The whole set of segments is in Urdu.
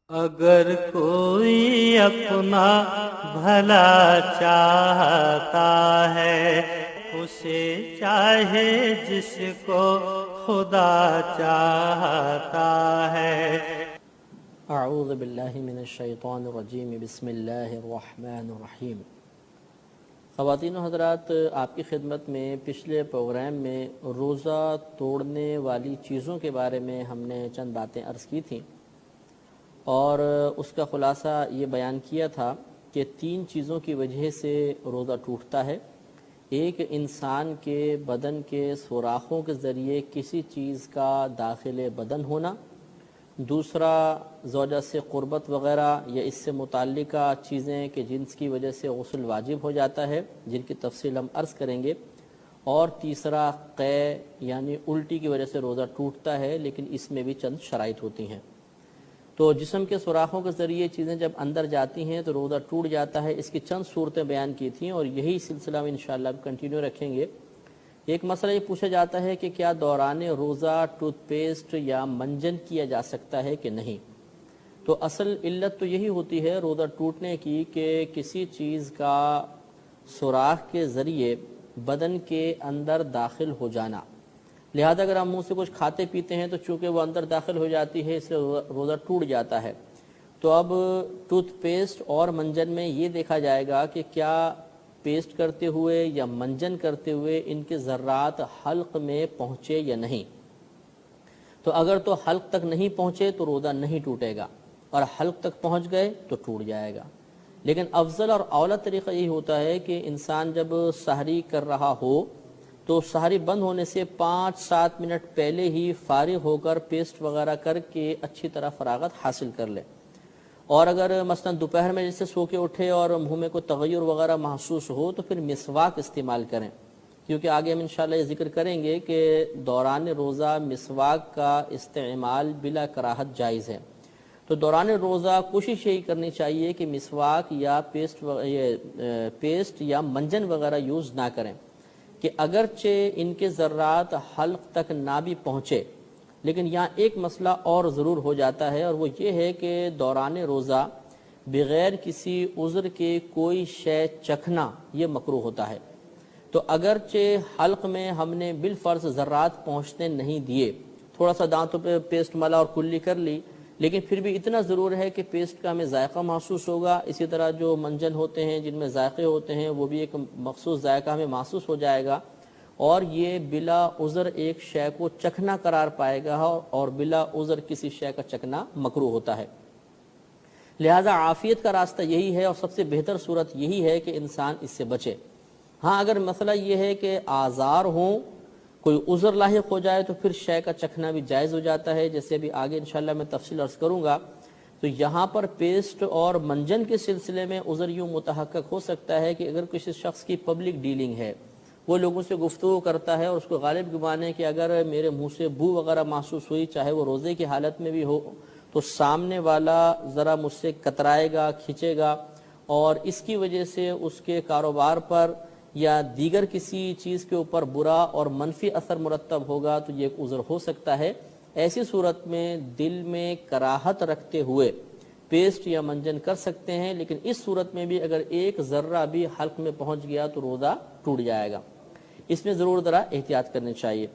اگر کوئی اپنا بھلا چاہتا ہے اسے چاہے جس کو خدا چاہتا ہے۔ اعوذ باللہ من الشیطان الرجیم، بسم اللہ الرحمن الرحیم۔ خواتین و حضرات، آپ کی خدمت میں پچھلے پروگرام میں روزہ توڑنے والی چیزوں کے بارے میں ہم نے چند باتیں عرض کی تھیں، اور اس کا خلاصہ یہ بیان کیا تھا کہ 3 چیزوں کی وجہ سے روزہ ٹوٹتا ہے۔ ایک، انسان کے بدن کے سوراخوں کے ذریعے کسی چیز کا داخل بدن ہونا۔ دوسرا، زوجہ سے قربت وغیرہ یا اس سے متعلقہ چیزیں کہ جنس کی وجہ سے غسل واجب ہو جاتا ہے، جن کی تفصیل ہم عرض کریں گے۔ اور تیسرا، قے یعنی الٹی کی وجہ سے روزہ ٹوٹتا ہے، لیکن اس میں بھی چند شرائط ہوتی ہیں۔ تو جسم کے سوراخوں کے ذریعے چیزیں جب اندر جاتی ہیں تو روزہ ٹوٹ جاتا ہے۔ اس کی چند صورتیں بیان کی تھیں، اور یہی سلسلہ ہم انشاءاللہ کنٹینیو رکھیں گے۔ ایک مسئلہ یہ پوچھا جاتا ہے کہ کیا دوران روزہ ٹوتھ پیسٹ یا منجن کیا جا سکتا ہے کہ نہیں؟ تو اصل علت تو یہی ہوتی ہے روزہ ٹوٹنے کی کہ کسی چیز کا سوراخ کے ذریعے بدن کے اندر داخل ہو جانا۔ لہذا اگر ہم منہ سے کچھ کھاتے پیتے ہیں تو چونکہ وہ اندر داخل ہو جاتی ہے، اس سے روزہ ٹوٹ جاتا ہے۔ تو اب ٹوتھ پیسٹ اور منجن میں یہ دیکھا جائے گا کہ کیا پیسٹ کرتے ہوئے یا منجن کرتے ہوئے ان کے ذرات حلق میں پہنچے یا نہیں۔ تو اگر تو حلق تک نہیں پہنچے تو روزہ نہیں ٹوٹے گا، اور حلق تک پہنچ گئے تو ٹوٹ جائے گا۔ لیکن افضل اور اولا طریقہ یہی ہوتا ہے کہ انسان جب سحری کر رہا ہو تو سحری بند ہونے سے 5-7 منٹ پہلے ہی فارغ ہو کر پیسٹ وغیرہ کر کے اچھی طرح فراغت حاصل کر لے۔ اور اگر مثلا دوپہر میں جیسے سو کے اٹھے اور منہ میں کوئی تغیر وغیرہ محسوس ہو تو پھر مسواک استعمال کریں، کیونکہ آگے ہم انشاءاللہ یہ ذکر کریں گے کہ دوران روزہ مسواک کا استعمال بلا کراہت جائز ہے۔ تو دوران روزہ کوشش یہی کرنی چاہیے کہ مسواک یا پیسٹ یا منجن وغیرہ یوز نہ کریں، کہ اگرچہ ان کے ذرات حلق تک نہ بھی پہنچے، لیکن یہاں ایک مسئلہ اور ضرور ہو جاتا ہے، اور وہ یہ ہے کہ دوران روزہ بغیر کسی عذر کے کوئی شے چکھنا یہ مکروہ ہوتا ہے۔ تو اگرچہ حلق میں ہم نے بالفرض ذرات پہنچنے نہیں دیے، تھوڑا سا دانتوں پہ پیسٹ ملا اور کلی کر لی، لیکن پھر بھی اتنا ضرور ہے کہ پیسٹ کا ہمیں ذائقہ محسوس ہوگا۔ اسی طرح جو منجن ہوتے ہیں جن میں ذائقے ہوتے ہیں وہ بھی ایک مخصوص ذائقہ ہمیں محسوس ہو جائے گا، اور یہ بلا عذر ایک شے کو چکھنا قرار پائے گا، اور بلا عذر کسی شے کا چکھنا مکروہ ہوتا ہے۔ لہذا عافیت کا راستہ یہی ہے، اور سب سے بہتر صورت یہی ہے کہ انسان اس سے بچے۔ ہاں اگر مسئلہ یہ ہے کہ آزار ہوں، کوئی عذر لاحق ہو جائے تو پھر شے کا چکھنا بھی جائز ہو جاتا ہے، جیسے ابھی آگے انشاءاللہ میں تفصیل عرض کروں گا۔ تو یہاں پر پیسٹ اور منجن کے سلسلے میں عذر یوں متحقق ہو سکتا ہے کہ اگر کسی شخص کی پبلک ڈیلنگ ہے، وہ لوگوں سے گفتگو کرتا ہے اور اس کو غالب گمان ہے کہ اگر میرے منہ سے بو وغیرہ محسوس ہوئی، چاہے وہ روزے کی حالت میں بھی ہو، تو سامنے والا ذرا مجھ سے کترائے گا، کھنچے گا، اور اس کی وجہ سے اس کے کاروبار پر یا دیگر کسی چیز کے اوپر برا اور منفی اثر مرتب ہوگا، تو یہ ایک عذر ہو سکتا ہے۔ ایسی صورت میں دل میں کراہت رکھتے ہوئے پیسٹ یا منجن کر سکتے ہیں، لیکن اس صورت میں بھی اگر ایک ذرہ بھی حلق میں پہنچ گیا تو روزہ ٹوٹ جائے گا۔ اس میں ضرور ذرا احتیاط کرنی چاہیے۔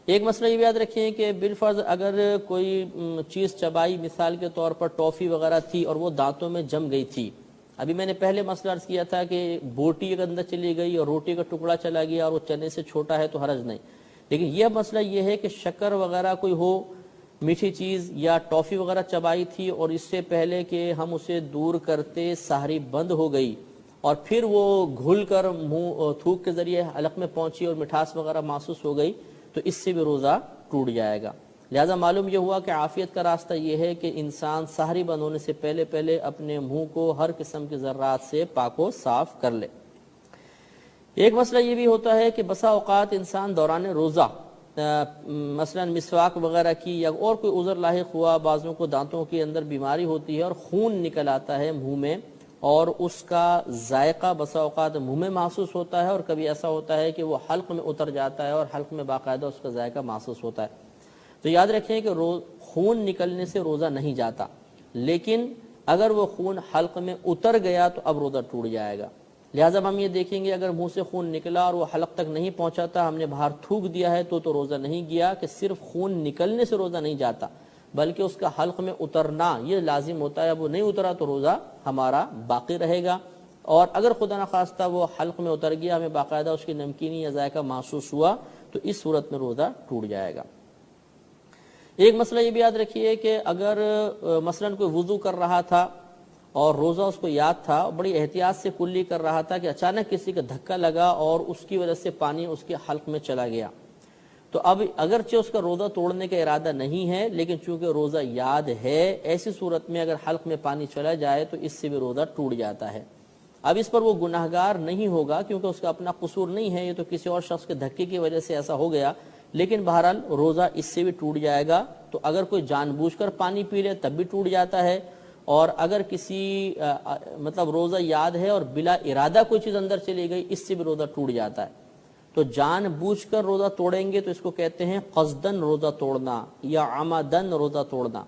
ایک مسئلہ یہ بھی یاد رکھیں کہ بالفرض اگر کوئی چیز چبائی، مثال کے طور پر ٹافی وغیرہ تھی اور وہ دانتوں میں جم گئی تھی، ابھی میں نے پہلے مسئلہ عرض کیا تھا کہ بوٹی کے اندر چلی گئی اور روٹی کا ٹکڑا چلا گیا اور وہ چنے سے چھوٹا ہے تو حرج نہیں، لیکن یہ مسئلہ یہ ہے کہ شکر وغیرہ کوئی ہو، میٹھی چیز یا ٹافی وغیرہ چبائی تھی اور اس سے پہلے کہ ہم اسے دور کرتے سحری بند ہو گئی، اور پھر وہ گھل کر منہ تھوک کے ذریعے حلق میں پہنچی اور مٹھاس وغیرہ محسوس ہو گئی، تو اس سے بھی روزہ ٹوٹ جائے گا۔ لہذا معلوم یہ ہوا کہ عافیت کا راستہ یہ ہے کہ انسان سحری بند ہونے سے پہلے اپنے منہ کو ہر قسم کے ذرات سے پاک و صاف کر لے۔ ایک مسئلہ یہ بھی ہوتا ہے کہ بسا اوقات انسان دوران روزہ مثلا مسواک وغیرہ کی یا اور کوئی عذر لاحق ہوا، بعضوں کو دانتوں کے اندر بیماری ہوتی ہے اور خون نکل آتا ہے منہ میں، اور اس کا ذائقہ بسا اوقات منہ میں محسوس ہوتا ہے، اور کبھی ایسا ہوتا ہے کہ وہ حلق میں اتر جاتا ہے اور حلق میں باقاعدہ اس کا ذائقہ محسوس ہوتا ہے۔ تو یاد رکھیں کہ خون نکلنے سے روزہ نہیں جاتا، لیکن اگر وہ خون حلق میں اتر گیا تو اب روزہ ٹوٹ جائے گا۔ لہٰذا ہم یہ دیکھیں گے اگر منہ سے خون نکلا اور وہ حلق تک نہیں پہنچا تھا، ہم نے باہر تھوک دیا ہے تو روزہ نہیں گیا، کہ صرف خون نکلنے سے روزہ نہیں جاتا بلکہ اس کا حلق میں اترنا یہ لازم ہوتا ہے۔ اب وہ نہیں اترا تو روزہ ہمارا باقی رہے گا، اور اگر خدا نخواستہ وہ حلق میں اتر گیا، ہمیں باقاعدہ اس کی نمکینی یا ذائقہ محسوس ہوا تو اس صورت میں روزہ ٹوٹ جائے گا۔ ایک مسئلہ یہ بھی یاد رکھیے کہ اگر مثلا کوئی وضو کر رہا تھا اور روزہ اس کو یاد تھا، بڑی احتیاط سے کلی کر رہا تھا کہ اچانک کسی کا دھکا لگا اور اس کی وجہ سے پانی اس کے حلق میں چلا گیا، تو اب اگرچہ اس کا روزہ توڑنے کا ارادہ نہیں ہے لیکن چونکہ روزہ یاد ہے، ایسی صورت میں اگر حلق میں پانی چلا جائے تو اس سے بھی روزہ ٹوٹ جاتا ہے۔ اب اس پر وہ گناہگار نہیں ہوگا کیونکہ اس کا اپنا قصور نہیں ہے، یہ تو کسی اور شخص کے دھکے کی وجہ سے ایسا ہو گیا، لیکن بہرحال روزہ اس سے بھی ٹوٹ جائے گا۔ تو اگر کوئی جان بوجھ کر پانی پی لے تب بھی ٹوٹ جاتا ہے، اور اگر کسی مطلب روزہ یاد ہے اور بلا ارادہ کوئی چیز اندر چلی گئی، اس سے بھی روزہ ٹوٹ جاتا ہے۔ تو جان بوجھ کر روزہ توڑیں گے تو اس کو کہتے ہیں قصدن روزہ توڑنا یا عمدن روزہ توڑنا،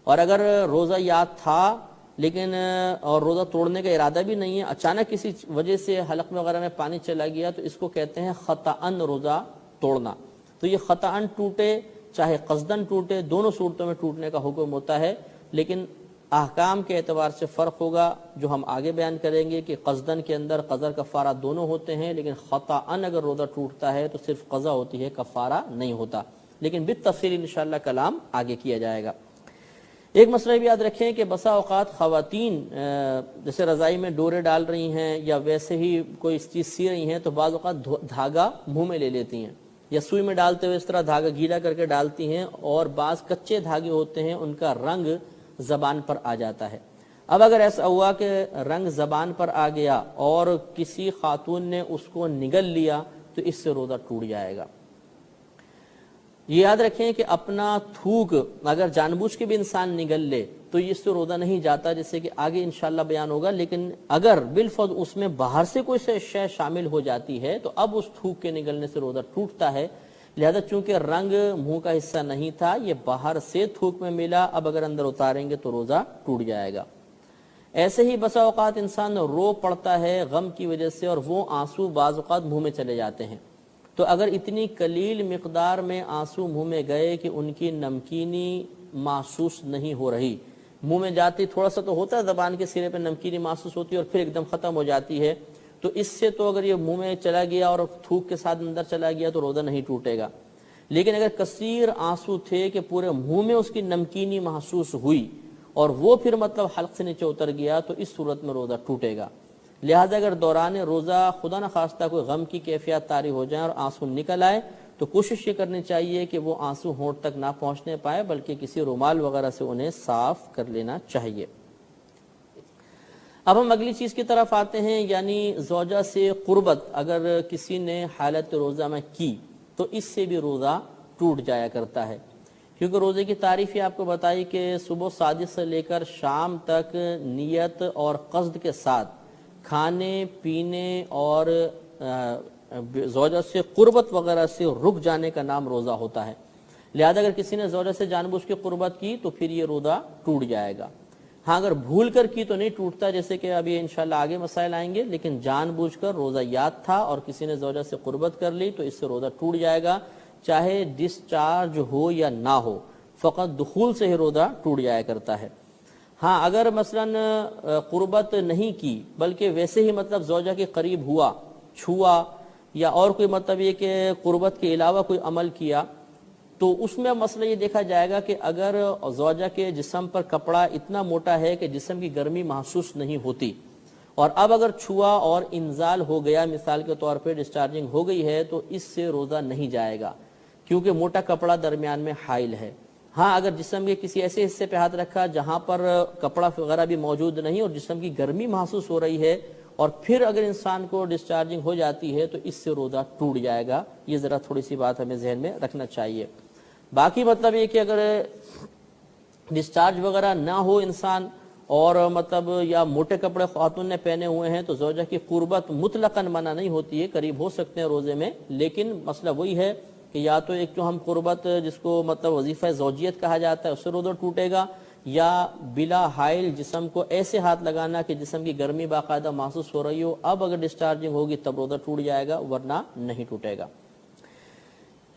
اور اگر روزہ یاد تھا لیکن اور روزہ توڑنے کا ارادہ بھی نہیں ہے، اچانک کسی وجہ سے حلق میں وغیرہ میں پانی چلا گیا تو اس کو کہتے ہیں خطأً روزہ توڑنا۔ تو یہ خطأً ٹوٹے چاہے قصدن ٹوٹے، دونوں صورتوں میں ٹوٹنے کا حکم ہوتا ہے، لیکن احکام کے اعتبار سے فرق ہوگا جو ہم آگے بیان کریں گے کہ قصدن کے اندر قضا کفارہ دونوں ہوتے ہیں، لیکن خطأً اگر روزہ ٹوٹتا ہے تو صرف قضا ہوتی ہے، کفارہ نہیں ہوتا، لیکن بالتفصیل انشاءاللہ کلام آگے کیا جائے گا۔ ایک مسئلہ بھی یاد رکھیں کہ بسا اوقات خواتین جیسے رضائی میں ڈورے ڈال رہی ہیں یا ویسے ہی کوئی چیز سی رہی ہیں تو بعض اوقات دھاگا منہ میں لے لیتی ہیں، یا سوئی میں ڈالتے ہوئے اس طرح دھاگا گیلا کر کے ڈالتی ہیں، اور بعض کچے دھاگے ہوتے ہیں ان کا رنگ زبان پر آ جاتا ہے۔ اب اگر ایسا ہوا کہ رنگ زبان پر آ گیا اور کسی خاتون نے اس کو نگل لیا تو اس سے روزہ ٹوٹ جائے گا۔ یہ یاد رکھیں کہ اپنا تھوک اگر جان بوجھ کے بھی انسان نگل لے تو اس سے روزہ نہیں جاتا، جیسے کہ آگے انشاءاللہ بیان ہوگا، لیکن اگر بالفرض اس میں باہر سے کوئی شے شامل ہو جاتی ہے تو اب اس تھوک کے نگلنے سے روزہ ٹوٹتا ہے۔ لہذا چونکہ رنگ منہ کا حصہ نہیں تھا، یہ باہر سے تھوک میں ملا، اب اگر اندر اتاریں گے تو روزہ ٹوٹ جائے گا۔ ایسے ہی بسا اوقات انسان رو پڑتا ہے غم کی وجہ سے اور وہ آنسو بعض اوقات منہ میں چلے جاتے ہیں، تو اگر اتنی قلیل مقدار میں آنسو منہ میں گئے کہ ان کی نمکینی محسوس نہیں ہو رہی، منہ میں جاتی تھوڑا سا تو ہوتا ہے، زبان کے سرے پہ نمکینی محسوس ہوتی ہے اور پھر ایک دم ختم ہو جاتی ہے، تو اس سے تو اگر یہ منہ میں چلا گیا اور تھوک کے ساتھ اندر چلا گیا تو روزہ نہیں ٹوٹے گا۔ لیکن اگر کثیر آنسو تھے کہ پورے منہ میں اس کی نمکینی محسوس ہوئی اور وہ پھر مطلب حلق سے نیچے اتر گیا تو اس صورت میں روزہ ٹوٹے گا۔ لہذا اگر دوران روزہ خدا نخواستہ کوئی غم کی کیفیت طاری ہو جائے اور آنسو نکل آئے تو کوشش یہ کرنی چاہیے کہ وہ آنسو ہونٹ تک نہ پہنچنے پائے، بلکہ کسی رومال وغیرہ سے انہیں صاف کر لینا چاہیے۔ اب ہم اگلی چیز کی طرف آتے ہیں، یعنی زوجہ سے قربت اگر کسی نے حالت روزہ میں کی تو اس سے بھی روزہ ٹوٹ جایا کرتا ہے، کیونکہ روزے کی تعریف ہی آپ کو بتائی کہ صبح صادق سے لے کر شام تک نیت اور قصد کے ساتھ کھانے پینے اور زوجہ سے قربت وغیرہ سے رک جانے کا نام روزہ ہوتا ہے۔ لہذا اگر کسی نے زوجہ سے جان بوجھ کے قربت کی تو پھر یہ روزہ ٹوٹ جائے گا۔ ہاں اگر بھول کر کی تو نہیں ٹوٹتا، جیسے کہ ابھی انشاءاللہ آگے مسائل آئیں گے، لیکن جان بوجھ کر روزہ یاد تھا اور کسی نے زوجہ سے قربت کر لی تو اس سے روزہ ٹوٹ جائے گا، چاہے ڈسچارج ہو یا نہ ہو، فقط دخول سے ہی روزہ ٹوٹ جایا کرتا ہے۔ ہاں اگر مثلا قربت نہیں کی بلکہ ویسے ہی مطلب زوجہ کے قریب ہوا، چھوا، یا اور کوئی مطلب یہ کہ قربت کے علاوہ کوئی عمل کیا، تو اس میں مسئلہ یہ دیکھا جائے گا کہ اگر زوجہ کے جسم پر کپڑا اتنا موٹا ہے کہ جسم کی گرمی محسوس نہیں ہوتی، اور اب اگر چھوا اور انزال ہو گیا، مثال کے طور پہ ڈسچارجنگ ہو گئی ہے، تو اس سے روزہ نہیں جائے گا کیونکہ موٹا کپڑا درمیان میں حائل ہے۔ ہاں اگر جسم کے کسی ایسے حصے پہ ہاتھ رکھا جہاں پر کپڑا وغیرہ بھی موجود نہیں اور جسم کی گرمی محسوس ہو رہی ہے اور پھر اگر انسان کو ڈسچارجنگ ہو جاتی ہے تو اس سے روزہ ٹوٹ جائے گا۔ یہ ذرا تھوڑی سی بات ہمیں ذہن میں رکھنا چاہیے۔ باقی مطلب یہ کہ اگر ڈسچارج وغیرہ نہ ہو انسان اور مطلب یا موٹے کپڑے خاتون نے پہنے ہوئے ہیں تو زوجہ کی قربت مطلقاً منع نہیں ہوتی ہے، قریب ہو سکتے ہیں روزے میں، لیکن مسئلہ وہی ہے کہ یا تو ایک جو ہم قربت جس کو مطلب وظیفہ زوجیت کہا جاتا ہے اس سے روزہ ٹوٹے گا، یا بلا حائل جسم کو ایسے ہاتھ لگانا کہ جسم کی گرمی باقاعدہ محسوس ہو رہی ہو، اب اگر ڈسچارجنگ ہوگی تب روزہ ٹوٹ جائے گا، ورنہ نہیں ٹوٹے گا۔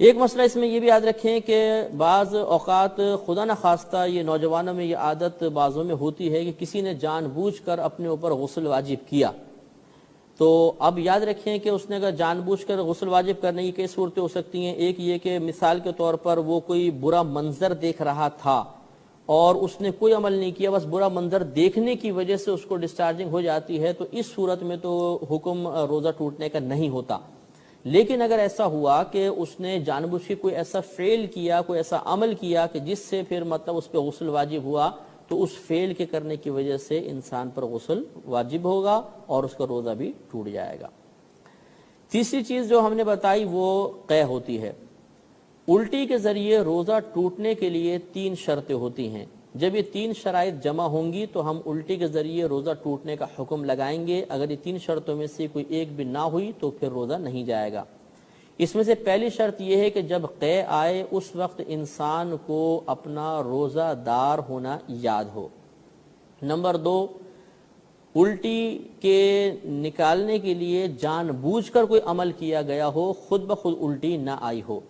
ایک مسئلہ اس میں یہ بھی یاد رکھیں کہ بعض اوقات خدا نخواستہ یہ نوجوانوں میں یہ عادت بعضوں میں ہوتی ہے کہ کسی نے جان بوجھ کر اپنے اوپر غسل واجب کیا، تو اب یاد رکھیں کہ اس نے اگر جان بوجھ کر غسل واجب کرنے کی کئی صورتیں ہو سکتی ہیں۔ ایک یہ کہ مثال کے طور پر وہ کوئی برا منظر دیکھ رہا تھا اور اس نے کوئی عمل نہیں کیا، بس برا منظر دیکھنے کی وجہ سے اس کو ڈسچارجنگ ہو جاتی ہے، تو اس صورت میں تو حکم روزہ ٹوٹنے کا نہیں ہوتا۔ لیکن اگر ایسا ہوا کہ اس نے جان بوجھ کے کوئی ایسا فعل کیا، کوئی ایسا عمل کیا کہ جس سے پھر مطلب اس پہ غسل واجب ہوا، تو اس فعل کے کرنے کی وجہ سے انسان پر غسل واجب ہوگا اور اس کا روزہ بھی ٹوٹ جائے گا۔ تیسری چیز جو ہم نے بتائی وہ قے ہوتی ہے۔ الٹی کے ذریعے روزہ ٹوٹنے کے لیے 3 شرطیں ہوتی ہیں۔ جب یہ 3 شرائط جمع ہوں گی تو ہم الٹی کے ذریعے روزہ ٹوٹنے کا حکم لگائیں گے۔ اگر یہ 3 شرطوں میں سے کوئی ایک بھی نہ ہوئی تو پھر روزہ نہیں جائے گا۔ اس میں سے پہلی شرط یہ ہے کہ جب قے آئے اس وقت انسان کو اپنا روزہ دار ہونا یاد ہو۔ نمبر 2، الٹی کے نکالنے کے لیے جان بوجھ کر کوئی عمل کیا گیا ہو، خود بخود الٹی نہ آئی ہو۔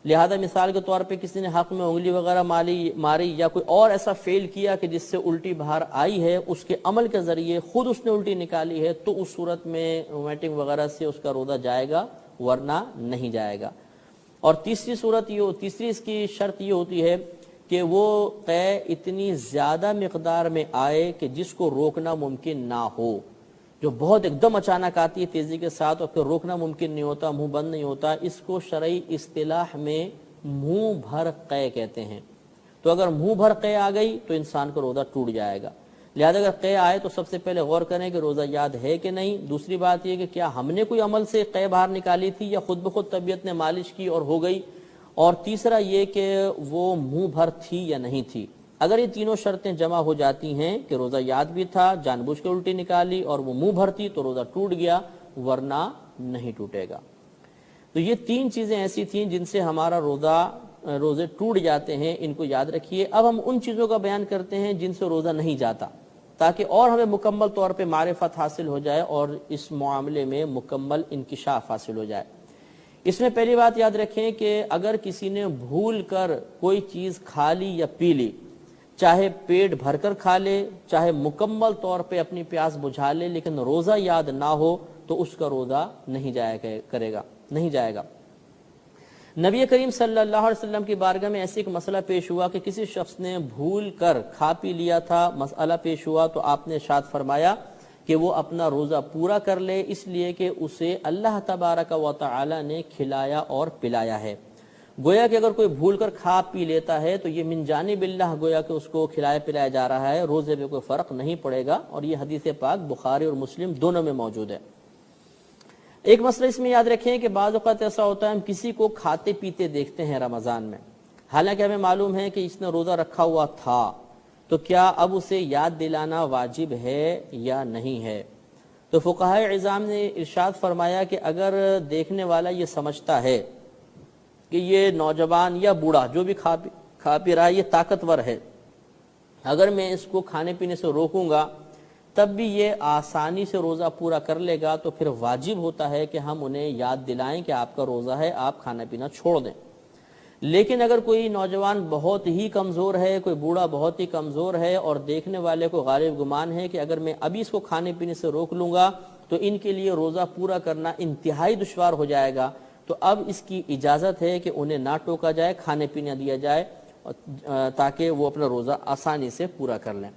لہذا مثال کے طور پہ کسی نے حق میں انگلی وغیرہ ماری یا کوئی اور ایسا فعل کیا کہ جس سے الٹی باہر آئی ہے، اس کے عمل کے ذریعے خود اس نے الٹی نکالی ہے، تو اس صورت میں ومیٹنگ وغیرہ سے اس کا روزہ جائے گا، ورنہ نہیں جائے گا۔ اور تیسری اس کی شرط یہ ہوتی ہے کہ وہ قے اتنی زیادہ مقدار میں آئے کہ جس کو روکنا ممکن نہ ہو، جو بہت ایک دم اچانک آتی ہے تیزی کے ساتھ اور پھر روکنا ممکن نہیں ہوتا، منہ بند نہیں ہوتا، اس کو شرعی اصطلاح میں منہ بھر قے کہتے ہیں۔ تو اگر منہ بھر قے آ گئی تو انسان کا روزہ ٹوٹ جائے گا۔ لہذا اگر قے آئے تو سب سے پہلے غور کریں کہ روزہ یاد ہے کہ نہیں۔ دوسری بات یہ کہ کیا ہم نے کوئی عمل سے قے باہر نکالی تھی یا خود بخود طبیعت نے مالش کی اور ہو گئی۔ اور تیسرا یہ کہ وہ منہ بھر تھی یا نہیں تھی۔ اگر یہ تینوں شرطیں جمع ہو جاتی ہیں کہ روزہ یاد بھی تھا، جان بوجھ کے الٹی نکالی اور وہ منہ بھر تھی، تو روزہ ٹوٹ گیا، ورنہ نہیں ٹوٹے گا۔ تو یہ 3 چیزیں ایسی تھیں جن سے ہمارا روزے ٹوٹ جاتے ہیں، ان کو یاد رکھیے۔ اب ہم ان چیزوں کا بیان کرتے ہیں جن سے روزہ نہیں جاتا، تاکہ اور ہمیں مکمل طور پہ معرفت حاصل ہو جائے اور اس معاملے میں مکمل انکشاف حاصل ہو جائے۔ اس میں پہلی بات یاد رکھیں کہ اگر کسی نے بھول کر کوئی چیز کھا لی یا پی لی، چاہے پیٹ بھر کر کھا لے، چاہے مکمل طور پہ اپنی پیاس بجھا لے، لیکن روزہ یاد نہ ہو تو اس کا روزہ نہیں جائے گا۔ نبی کریم صلی اللہ علیہ وسلم کی بارگاہ میں ایسے ایک مسئلہ پیش ہوا کہ کسی شخص نے بھول کر کھا پی لیا تھا، مسئلہ پیش ہوا تو آپ نے ارشاد فرمایا کہ وہ اپنا روزہ پورا کر لے، اس لیے کہ اسے اللہ تبارک و تعالی نے کھلایا اور پلایا ہے۔ گویا کہ اگر کوئی بھول کر کھا پی لیتا ہے تو یہ من جانب اللہ گویا کہ اس کو کھلایا پلایا جا رہا ہے، روزے میں کوئی فرق نہیں پڑے گا، اور یہ حدیث پاک بخاری اور مسلم دونوں میں موجود ہے۔ ایک مسئلہ اس میں یاد رکھیں کہ بعض اوقات ایسا ہوتا ہے ہم کسی کو کھاتے پیتے دیکھتے ہیں رمضان میں، حالانکہ ہمیں معلوم ہے کہ اس نے روزہ رکھا ہوا تھا، تو کیا اب اسے یاد دلانا واجب ہے یا نہیں ہے؟ تو فقہائے عظام نے ارشاد فرمایا کہ اگر دیکھنے والا یہ سمجھتا ہے کہ یہ نوجوان یا بوڑھا جو بھی کھا پی رہا ہے یہ طاقتور ہے، اگر میں اس کو کھانے پینے سے روکوں گا تب بھی یہ آسانی سے روزہ پورا کر لے گا، تو پھر واجب ہوتا ہے کہ ہم انہیں یاد دلائیں کہ آپ کا روزہ ہے، آپ کھانا پینا چھوڑ دیں۔ لیکن اگر کوئی نوجوان بہت ہی کمزور ہے، کوئی بوڑھا بہت ہی کمزور ہے، اور دیکھنے والے کو غالب گمان ہے کہ اگر میں ابھی اس کو کھانے پینے سے روک لوں گا تو ان کے لیے روزہ پورا کرنا انتہائی دشوار ہو جائے گا، تو اب اس کی اجازت ہے کہ انہیں نہ ٹوکا جائے، کھانے پینے دیا جائے، تاکہ وہ اپنا روزہ آسانی سے پورا کر لیں۔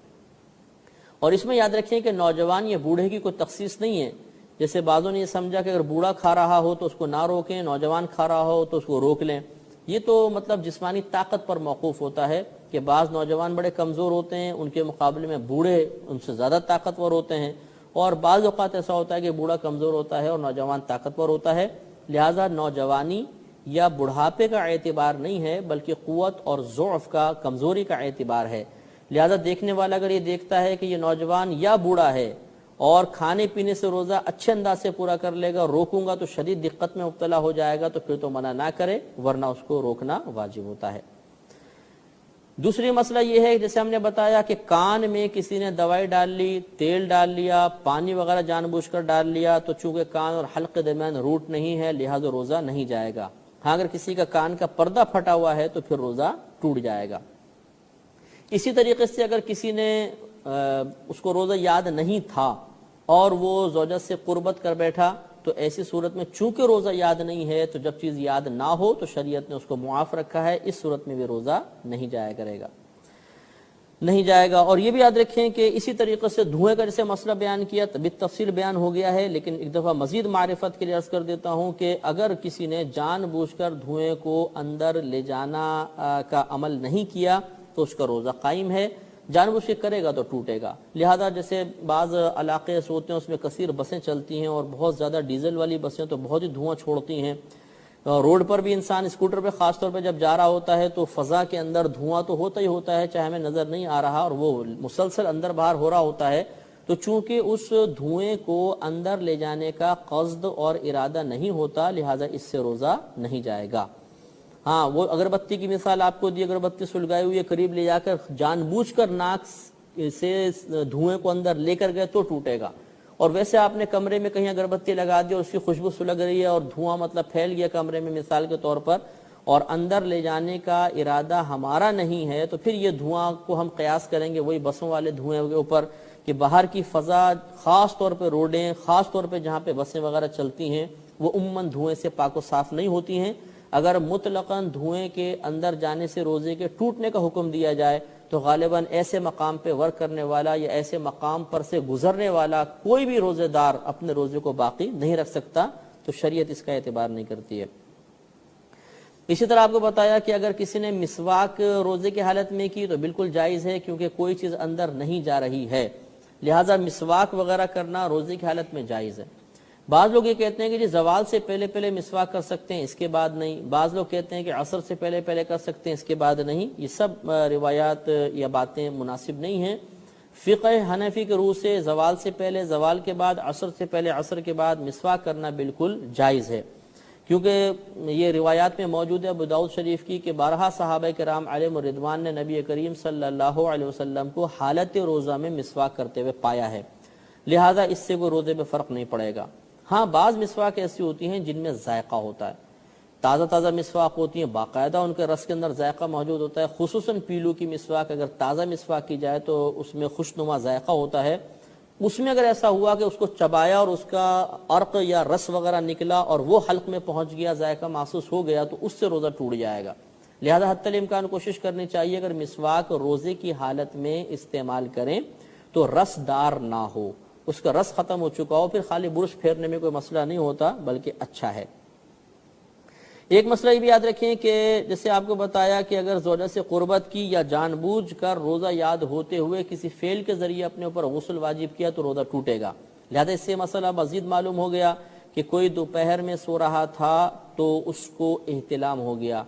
اور اس میں یاد رکھیں کہ نوجوان یا بوڑھے کی کوئی تخصیص نہیں ہے، جیسے بعضوں نے یہ سمجھا کہ اگر بوڑھا کھا رہا ہو تو اس کو نہ روکیں، نوجوان کھا رہا ہو تو اس کو روک لیں۔ یہ تو مطلب جسمانی طاقت پر موقوف ہوتا ہے کہ بعض نوجوان بڑے کمزور ہوتے ہیں، ان کے مقابلے میں بوڑھے ان سے زیادہ طاقتور ہوتے ہیں، اور بعض اوقات ایسا ہوتا ہے کہ بوڑھا کمزور ہوتا ہے اور نوجوان طاقتور ہوتا ہے۔ لہذا نوجوانی یا بڑھاپے کا اعتبار نہیں ہے، بلکہ قوت اور ضعف کا، کمزوری کا اعتبار ہے۔ لہذا دیکھنے والا اگر یہ دیکھتا ہے کہ یہ نوجوان یا بوڑھا ہے اور کھانے پینے سے روزہ اچھے انداز سے پورا کر لے گا، روکوں گا تو شدید دقت میں مبتلا ہو جائے گا، تو پھر تو منع نہ کرے، ورنہ اس کو روکنا واجب ہوتا ہے۔ دوسری مسئلہ یہ ہے جیسے ہم نے بتایا کہ کان میں کسی نے دوائی ڈال لی، تیل ڈال لیا، پانی وغیرہ جان بوجھ کر ڈال لیا، تو چونکہ کان اور حلق کے درمیان روٹ نہیں ہے لہذا روزہ نہیں جائے گا۔ ہاں اگر کسی کا کان کا پردہ پھٹا ہوا ہے تو پھر روزہ ٹوٹ جائے گا۔ اسی طریقے سے اگر کسی نے اس کو روزہ یاد نہیں تھا اور وہ زوجہ سے قربت کر بیٹھا، تو ایسی صورت میں چونکہ روزہ یاد نہیں ہے تو جب چیز یاد نہ ہو تو شریعت نے اس کو معاف رکھا ہے، اس صورت میں بھی روزہ نہیں جایا کرے گا، نہیں جائے گا۔ اور یہ بھی یاد رکھیں کہ اسی طریقے سے دھوئیں کا جیسے مسئلہ بیان کیا بالتفصیل بیان ہو گیا ہے، لیکن ایک دفعہ مزید معرفت کے لیے عرض کر دیتا ہوں کہ اگر کسی نے جان بوجھ کر دھوئیں کو اندر لے جانا کا عمل نہیں کیا تو اس کا روزہ قائم ہے، جان بوجھ کے کرے گا تو ٹوٹے گا۔ لہذا جیسے بعض علاقے ایسے ہوتے ہیں اس میں کثیر بسیں چلتی ہیں اور بہت زیادہ ڈیزل والی بسیں تو بہت ہی دھواں چھوڑتی ہیں، روڈ پر بھی انسان اسکوٹر پہ خاص طور پہ جب جا رہا ہوتا ہے تو فضا کے اندر دھواں تو ہوتا ہی ہوتا ہے، چاہے ہمیں نظر نہیں آ رہا، اور وہ مسلسل اندر باہر ہو رہا ہوتا ہے، تو چونکہ اس دھوئیں کو اندر لے جانے کا قصد اور ارادہ نہیں ہوتا لہذا اس سے روزہ نہیں جائے گا۔ ہاں وہ اگربتی کی مثال آپ کو دی، اگربتی سلگائی ہوئی ہے، قریب لے جا کر جان بوجھ کر ناک سے دھوئیں کو اندر لے کر گئے تو ٹوٹے گا، اور ویسے آپ نے کمرے میں کہیں اگربتی لگا دی اور اس کی خوشبو سلگ رہی ہے اور دھواں مطلب پھیل گیا کمرے میں مثال کے طور پر، اور اندر لے جانے کا ارادہ ہمارا نہیں ہے، تو پھر یہ دھواں کو ہم قیاس کریں گے وہی بسوں والے دھوئیں کے اوپر کہ باہر کی فضا خاص طور پہ روڈیں، خاص طور پہ جہاں پہ بسیں وغیرہ چلتی ہیں وہ عموماً دھوئیں سے پاک و صاف نہیں ہوتی ہیں۔ اگر مطلقاً دھوئیں کے اندر جانے سے روزے کے ٹوٹنے کا حکم دیا جائے تو غالباً ایسے مقام پہ ورک کرنے والا یا ایسے مقام پر سے گزرنے والا کوئی بھی روزے دار اپنے روزے کو باقی نہیں رکھ سکتا، تو شریعت اس کا اعتبار نہیں کرتی ہے۔ اسی طرح آپ کو بتایا کہ اگر کسی نے مسواک روزے کی حالت میں کی تو بالکل جائز ہے، کیونکہ کوئی چیز اندر نہیں جا رہی ہے، لہٰذا مسواک وغیرہ کرنا روزے کی حالت میں جائز ہے۔ بعض لوگ یہ کہتے ہیں کہ جی زوال سے پہلے پہلے مسواک کر سکتے ہیں، اس کے بعد نہیں۔ بعض لوگ کہتے ہیں کہ عصر سے پہلے پہلے کر سکتے ہیں، اس کے بعد نہیں۔ یہ سب روایات یا باتیں مناسب نہیں ہیں۔ فقہ حنفی کے روح سے زوال سے پہلے، زوال کے بعد، عصر سے پہلے، عصر کے بعد مسواک کرنا بالکل جائز ہے، کیونکہ یہ روایات میں موجود ہے ابو داؤد شریف کی کہ بارہا صحابہ کرام علیہم الرضوان نے نبی کریم صلی اللہ علیہ وسلم کو حالت روزہ میں مسواک کرتے ہوئے پایا ہے، لہذا اس سے کوئی روزے میں فرق نہیں پڑے گا۔ ہاں بعض مسواک ایسی ہوتی ہیں جن میں ذائقہ ہوتا ہے، تازہ تازہ مسواک ہوتی ہیں، باقاعدہ ان کے رس کے اندر ذائقہ موجود ہوتا ہے، خصوصاً پیلو کی مسواک اگر تازہ مسواک کی جائے تو اس میں خوشنما ذائقہ ہوتا ہے۔ اس میں اگر ایسا ہوا کہ اس کو چبایا اور اس کا عرق یا رس وغیرہ نکلا اور وہ حلق میں پہنچ گیا، ذائقہ محسوس ہو گیا، تو اس سے روزہ ٹوٹ جائے گا۔ لہذا حتی الامکان کوشش کرنی چاہیے اگر مسواک روزے کی حالت میں استعمال کریں تو رس دار نہ ہو، اس کا رس ختم ہو چکا ہو، پھر خالی برش پھیرنے میں کوئی مسئلہ نہیں ہوتا بلکہ اچھا ہے۔ ایک مسئلہ یہ بھی یاد رکھیں کہ جیسے آپ کو بتایا کہ اگر زوجہ سے قربت کی یا جان بوجھ کر روزہ یاد ہوتے ہوئے کسی فعل کے ذریعے اپنے اوپر غسل واجب کیا تو روزہ ٹوٹے گا، لہذا اس سے مسئلہ مزید معلوم ہو گیا کہ کوئی دوپہر میں سو رہا تھا تو اس کو احتلام ہو گیا،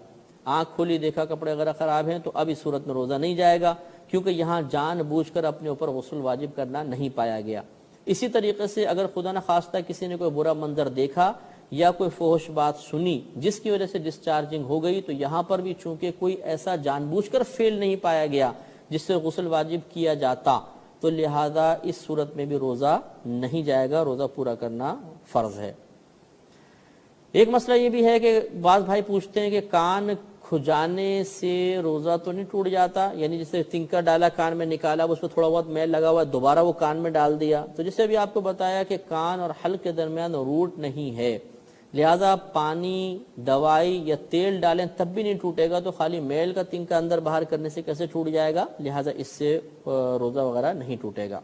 آنکھ کھولی دیکھا کپڑے وغیرہ خراب ہیں، تو اب اس صورت میں روزہ نہیں جائے گا، کیونکہ یہاں جان بوجھ کر اپنے اوپر غسل واجب کرنا نہیں پایا گیا۔ اسی طریقے سے اگر خدا نخواستہ کسی نے کوئی برا منظر دیکھا یا کوئی فحش بات سنی جس کی وجہ سے ڈسچارجنگ ہو گئی، تو یہاں پر بھی چونکہ کوئی ایسا جان بوجھ کر فعل نہیں پایا گیا جس سے غسل واجب کیا جاتا، تو لہذا اس صورت میں بھی روزہ نہیں جائے گا، روزہ پورا کرنا فرض ہے۔ ایک مسئلہ یہ بھی ہے کہ بعض بھائی پوچھتے ہیں کہ کان کھجانے سے روزہ تو نہیں ٹوٹ جاتا، یعنی جسے تنکا ڈالا کان میں نکالا، اس پہ تھوڑا بہت میل لگا ہوا دوبارہ وہ کان میں ڈال دیا، تو جسے بھی آپ کو بتایا کہ کان اور حلق کے درمیان روٹ نہیں ہے، لہذا پانی، دوائی یا تیل ڈالیں تب بھی نہیں ٹوٹے گا، تو خالی میل کا تنکا اندر باہر کرنے سے کیسے ٹوٹ جائے گا، لہذا اس سے روزہ وغیرہ نہیں ٹوٹے گا۔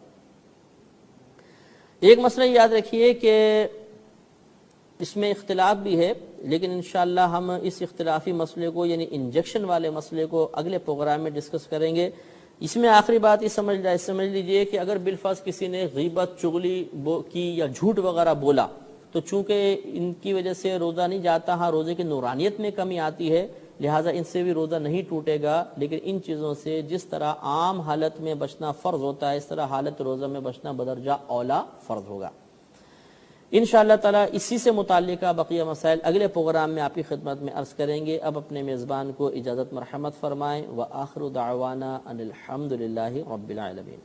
ایک مسئلہ یاد رکھیے کہ اس میں اختلاف بھی ہے، لیکن انشاءاللہ ہم اس اختلافی مسئلے کو یعنی انجیکشن والے مسئلے کو اگلے پروگرام میں ڈسکس کریں گے۔ اس میں آخری بات یہ سمجھ لیجئے کہ اگر بالفرض کسی نے غیبت، چغلی کی یا جھوٹ وغیرہ بولا تو چونکہ ان کی وجہ سے روزہ نہیں جاتا، ہاں روزے کی نورانیت میں کمی آتی ہے، لہٰذا ان سے بھی روزہ نہیں ٹوٹے گا، لیکن ان چیزوں سے جس طرح عام حالت میں بچنا فرض ہوتا ہے اس طرح حالت روزہ میں بچنا بدرجہ اولا فرض ہوگا۔ انشاءاللہ تعالی اسی سے متعلقہ بقیہ مسائل اگلے پروگرام میں آپ کی خدمت میں عرض کریں گے۔ اب اپنے میزبان کو اجازت مرحمت فرمائیں، وآخر دعوانا ان الحمد للہ رب العالمین۔